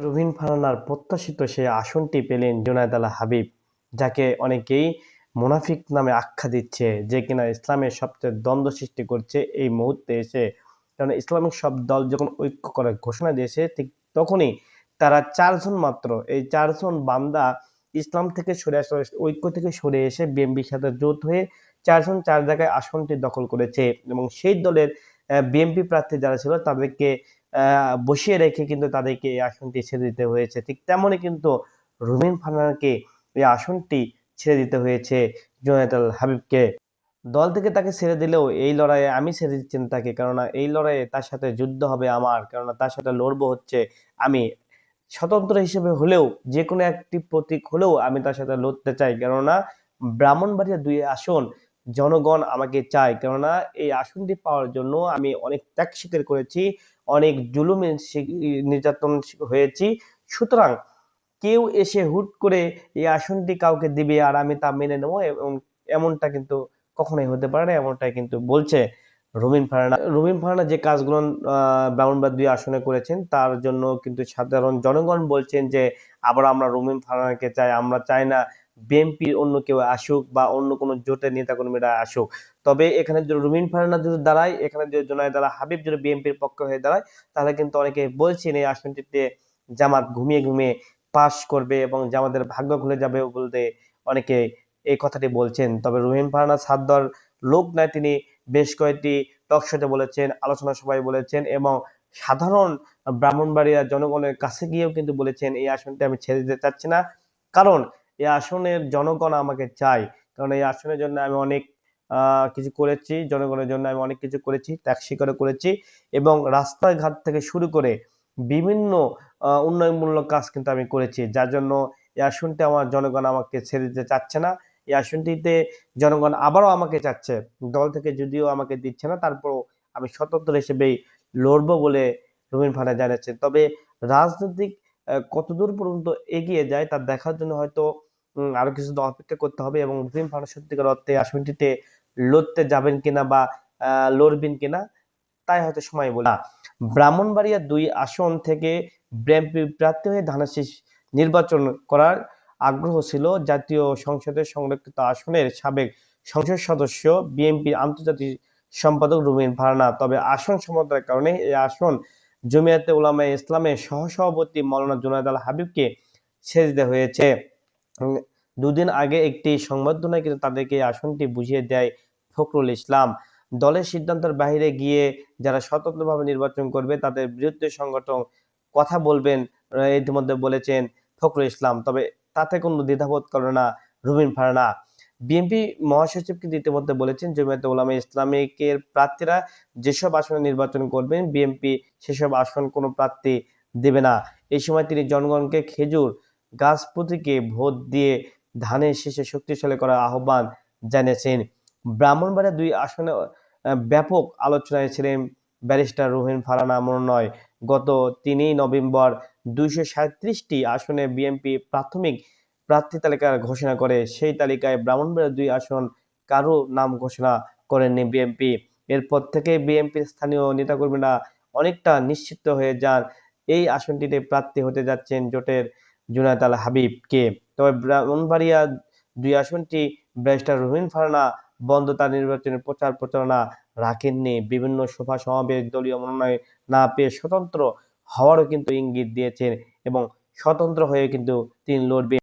Rubin ফারহানার প্রত্যাশিত সেই আসনটি পেলেন জুনায়েদ আল হাবিব, যাকে অনেকেই মুনাফিক নামে আখ্যা দিচ্ছে, যে কিনা ইসলামের সবচেয়ে দ্বন্দ্ব সৃষ্টি করছে এই মুহূর্তে এসে। কারণ ইসলামিক সব দল যখন ঐক্য করার ঘোষণা দিয়েছে, ঠিক তখনই তারা চারজন মাত্র, এই চারজন বান্দা ইসলাম থেকে সরে আসে, ঐক্য থেকে সরে এসে বিএনপির সাথে জোট হয়ে চারজন চার জায়গায় আসনটি দখল করেছে। এবং সেই দলের বিএনপি প্রার্থী যারা ছিল তাদেরকে বসিয়ে রেখে কিন্তু তাদেরকে এই আসনটি ছেড়ে দিতে হয়েছে। ঠিক তেমনই কিন্তু রুমিন ফারহানাকে এই আসনটি ছেড়ে দিতে হয়েছে জুনায়েদ আল হাবিবকে। দল থেকে তাকে ছেড়ে দিলেও এই লড়াইয়ে আমি ছেড়ে দিচ্ছি না তাকে, কেননা এই লড়াইয়ে তার সাথে যুদ্ধ হবে আমার, কেননা তার সাথে লড়বো হচ্ছে আমি। স্বতন্ত্র হিসেবে হলেও, যে কোনো একটি প্রতীক হলেও আমি তার সাথে লড়তে চাই, কেননা ব্রাহ্মণবাড়িয়া 2 আসন জনগণ আমাকে চায়। কেননা এই আসনটি পাওয়ার জন্য আমি অনেক ত্যাগ স্বীকার করেছি, অনেক জুলুমের নির্যাতন হয়েছি। সুতরাং কেউ এসে হুট করে এই আসনটি কাউকে দিবে আর আমি তা মেনে নেবো, এবং এমনটা কিন্তু কখনোই হতে পারে না, এমনটাই কিন্তু বলছে রুমিন ফারহানা। রুমিন ফারহানা যে কাজগুলো ব্রাহ্মণবাড়িয়া 2 আসনে করেছেন, তার জন্য কিন্তু সাধারণ জনগণ বলছেন যে আবার আমরা রুমিন ফারহানাকে চাই, আমরা চাই না বিএনপির অন্য কেউ আসুক বা অন্য কোনো জোটের নেতাকর্মীরা আসুক। তবে এখানে যদি রুমিন ফারহানা যদি দাঁড়ায়, এখানে যদি জুনায়েদ আল হাবিব যদি বিএনপির পক্ষে হয়ে দাঁড়ায়, তাহলে কিন্তু অনেকে বলছেন এই আসনটিতে জামাত ঘুমিয়ে ঘুমিয়ে পাস করবে এবং জামাতের ভাগ্য খুলে যাবে বলতে অনেকে এই কথাটি বলছেন। তবে রুমিন ফারহানা সাদ দেওয়ার লোক নয়, তিনি বেশ কয়েকটি টকশোতে বলেছেন, আলোচনা সভায় বলেছেন এবং সাধারণ ব্রাহ্মণবাড়িয়া জনগণের কাছে গিয়েও কিন্তু বলেছেন এই আসনটি আমি ছেড়ে দিতে চাচ্ছি না, কারণ এই আসনের জনগণ আমাকে চায়। কারণ এই আসনের জন্য আমি অনেক কিছু করেছি, জনগণের জন্য আমি অনেক কিছু করেছি, ত্যাগ স্বীকার করেছি এবং রাস্তাঘাট থেকে শুরু করে বিভিন্ন উন্নয়নমূলক কাজ কিন্তু আমি করেছি, যার জন্য এই আসনটি আমার জনগণ আমাকে ছেড়ে দিতে চাচ্ছে না। এই আসনটিতে জনগণ আবারও আমাকে চাচ্ছে, দল থেকে যদিও আমাকে দিচ্ছে না, তারপরও আমি স্বতন্ত্র হিসেবেই লড়বো বলে রুমিন ফারহানা জানাচ্ছেন। তবে রাজনৈতিক কতদূর পর্যন্ত এগিয়ে যায় তা দেখার জন্য হয়তো আরো কিছুদিন অপেক্ষা করতে হবে এবং রুমিন ফারহানা সত্যিকার অর্থে আসনটিতে লড়তে যাবেন কিনা বা লড়বেন কিনা তাই হয়তো সময় বলে। ব্রাহ্মণবাড়িয়া 2 আসন থেকে বিএনপি প্রার্থী হয়ে ধানের নির্বাচন করার আগ্রহ ছিল জাতীয় সংসদের সংরক্ষিত আসনের সাবেক সংসদ সদস্য, বিএনপির আন্তর্জাতিক সম্পাদক রুমিন ফারহানা। তবে আসন সমঝোতার কারণে এই আসন জমিয়াতে উলামায়ে ইসলামের সহসভাপতি মাওলানা জুনায়েদ আল হাবিবকে ছেড়ে দিতে হয়েছে। দুদিন আগে একটি সংবর্ধনায় কিন্তু তাদেরকে এই আসনটি বুঝিয়ে দেয় ফখরুল ইসলাম। দলের সিদ্ধান্তের বাইরে গিয়ে যারা স্বতন্ত্রভাবে নির্বাচন করবে তাদের বিরুদ্ধে সংগঠন কথা বলবেন, ইতিমধ্যে বলেছেন ফখরুল ইসলাম। তবে তাতে কোনো দ্বিধাবোধ করে না রুমিন ফারহানা। বিএনপি মহাসচিব কিন্তু ইতিমধ্যে বলেছেন জমিয়তে উলামায়ে ইসলামিকের প্রার্থীরা যেসব আসনে নির্বাচন করবেন বিএনপি সেসব আসন কোনো প্রার্থী দেবে না। এই সময় তিনি জনগণকে খেজুর গাছ প্রতীকে ভোট দিয়ে ধানের শীষে শক্তিশালী করার আহ্বান জানিয়েছেন। ব্রাহ্মণবাড়িয়া 2 আসনে ব্যাপক আলোচনায় ছিলেন ব্যারিস্টার রুমিন ফারহানা মনোনয়ন। গত 3 নভেম্বর 237টি আসনে বিএনপি প্রাথমিক প্রার্থী তালিকা ঘোষণা করে। সেই তালিকায় ব্রাহ্মণবাড়িয়া 2 আসন কারো নাম ঘোষণা করেননি বিএনপি। এরপর থেকে বিএনপির স্থানীয় নেতাকর্মীরা অনেকটা নিশ্চিত হয়ে যান এই আসনটিতে প্রার্থী হতে যাচ্ছেন জোটের জুনায়েদ আল হাবিবকে। তবে ব্রাহ্মণবাড়িয়া 2 আসনটি ব্যারিস্টার রুমিন ফারহানা বন্ধ তার নির্বাচনের প্রচার প্রচারণা রাখেননি। বিভিন্ন সভা সমাবেশ দলীয় মনোনয়ন না পেয়ে স্বতন্ত্র হওয়ারও কিন্তু ইঙ্গিত দিয়েছেন এবং স্বতন্ত্র হয়ে কিন্তু তিনি লড়বেন।